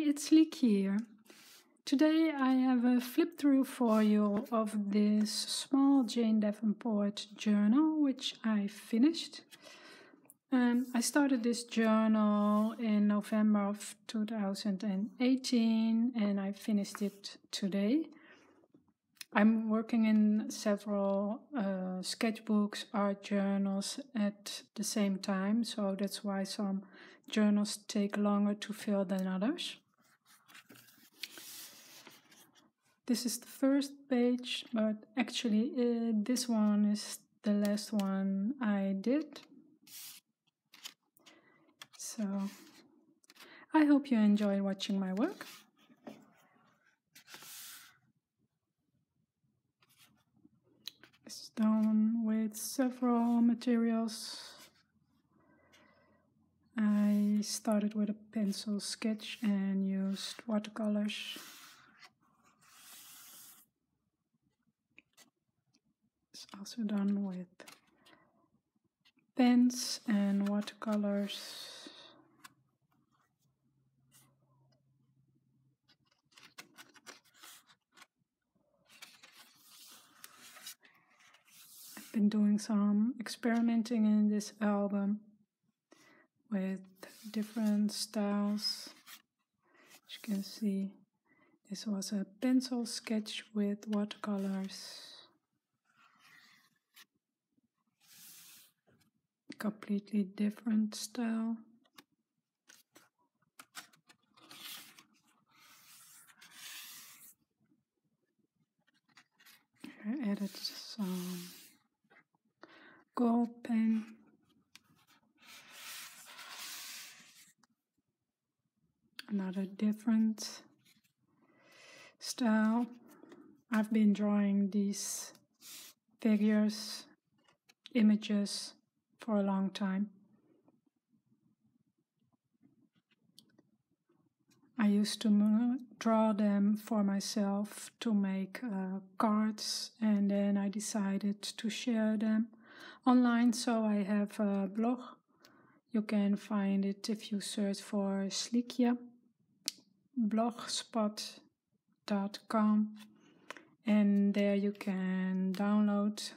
it's Liek here. Today I have a flip through for you of this small Jane Davenport journal which I finished. I started this journal in November of 2018 and I finished it today. I'm working in several sketchbooks, art journals at the same time, so that's why some journals take longer to fill than others. This is the first page, but actually this one is the last one I did. So I hope you enjoy watching my work. It's done with several materials. I started with a pencil sketch and used watercolors. It's also done with pens and watercolors. I've been doing some experimenting in this album with different styles. As you can see, this was a pencil sketch with watercolors. Completely different style. I added some gold pen. Another different style. I've been drawing these figures, images for a long time. I used to draw them for myself to make cards, and then I decided to share them online, so I have a blog. You can find it if you search for Sliekje, blogspot.com, and there you can download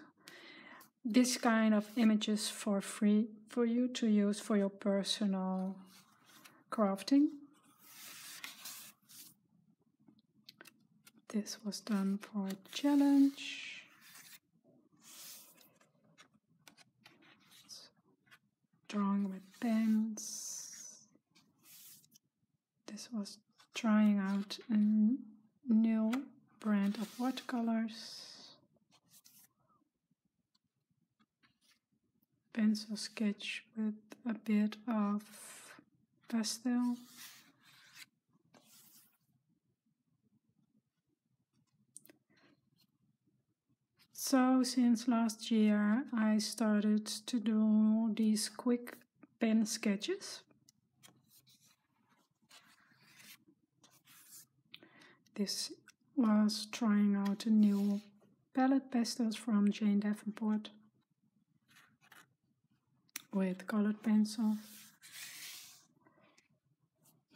this kind of images for free for you to use for your personal crafting. This was done for a challenge. Drawing with pens. This was trying out a new brand of watercolors. Pencil sketch with a bit of pastel. So since last year I started to do these quick pen sketches. This was trying out a new palette pastels from Jane Davenport with colored pencil.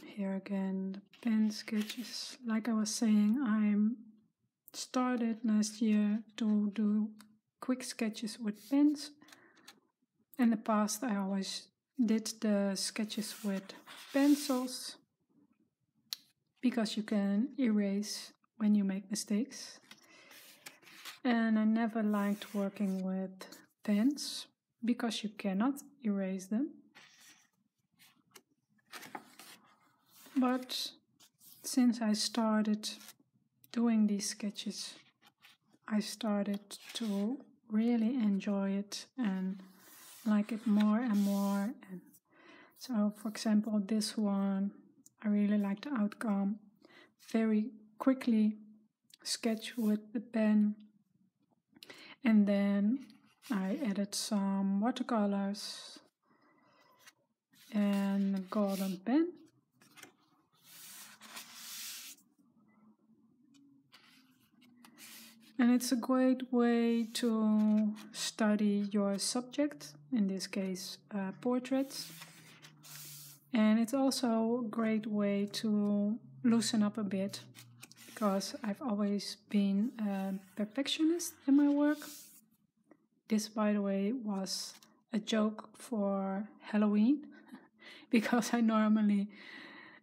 Here again the pen sketches. Like I was saying, I started last year to do quick sketches with pens. In the past I always did the sketches with pencils because you can erase when you make mistakes. And I never liked working with pens because you cannot erase them. But since I started doing these sketches, I started to really enjoy it and like it more and more. And so, for example, this one, I really like the outcome. Very quickly sketch with the pen, and then I added some watercolors and a golden pen. And it's a great way to study your subject, in this case portraits. And it's also a great way to loosen up a bit, because I've always been a perfectionist in my work. This, by the way, was a joke for Halloween, because I normally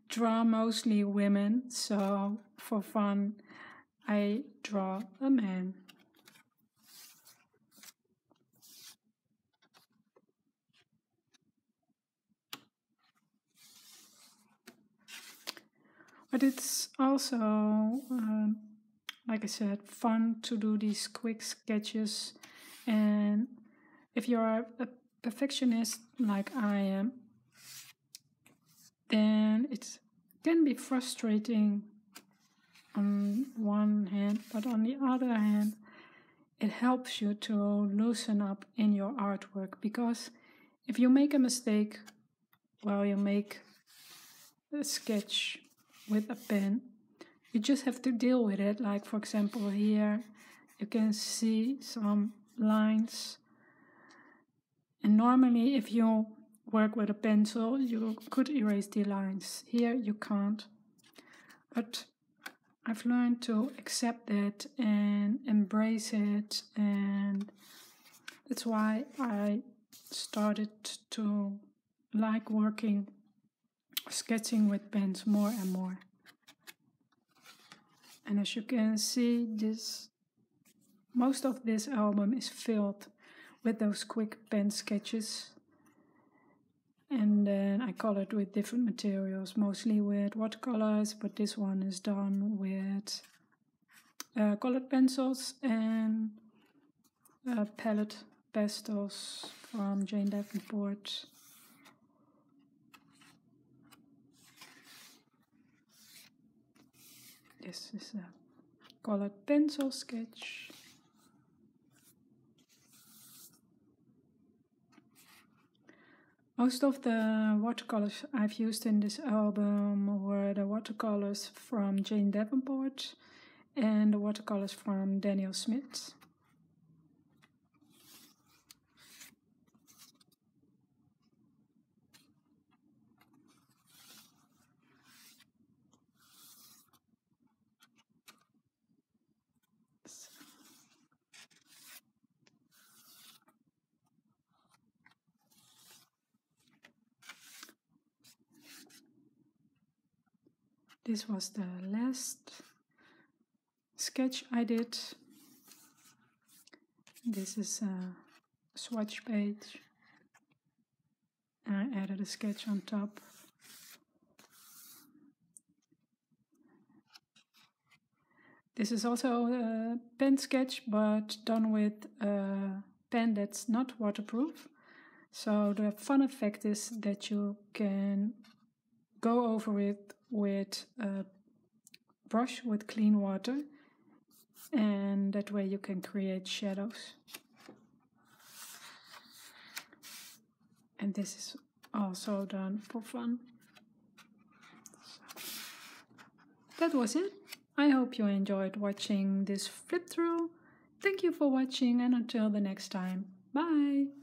draw mostly women, so for fun I draw a man. But it's also, like I said, fun to do these quick sketches. And if you're a perfectionist like I am, then it can be frustrating on one hand, but on the other hand, it helps you to loosen up in your artwork, because if you make a mistake while you make a sketch with a pen, you just have to deal with it. Like, for example, here you can see some lines, and normally if you work with a pencil you could erase the lines. Here you can't, but I've learned to accept that and embrace it, and that's why I started to like sketching with pens more and more. And as you can see, most of this album is filled with those quick pen sketches. And then I color with different materials, mostly with watercolors, but this one is done with colored pencils and palette pastels from Davenport. This is a colored pencil sketch. Most of the watercolors I've used in this album were the watercolors from Jane Davenport and the watercolors from Daniel Smith. This was the last sketch I did. This is a swatch page. I added a sketch on top. This is also a pen sketch, but done with a pen that's not waterproof. So the fun effect is that you can go over it with a brush with clean water, and that way you can create shadows. And this is also done for fun. So that was it. I hope you enjoyed watching this flip through. Thank you for watching, and until the next time, bye!